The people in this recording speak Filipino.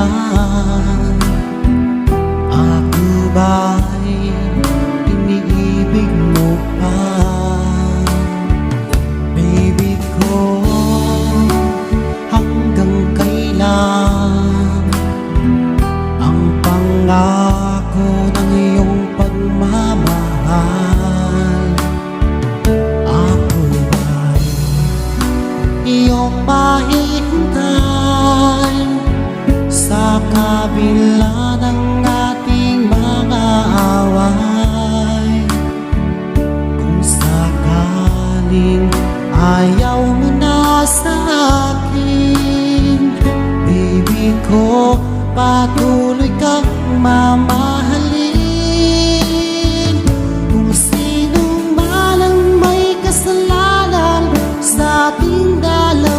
naman. Ako ba'y iniibig mo pa? Baby ko, hanggang kailan ang pangako ng iyong pagmamahal? Ako ba'y iyong mahihintay sa kabila ng ating mga away? Kung sakaling ayaw mo na sa akin, baby ko, patuloy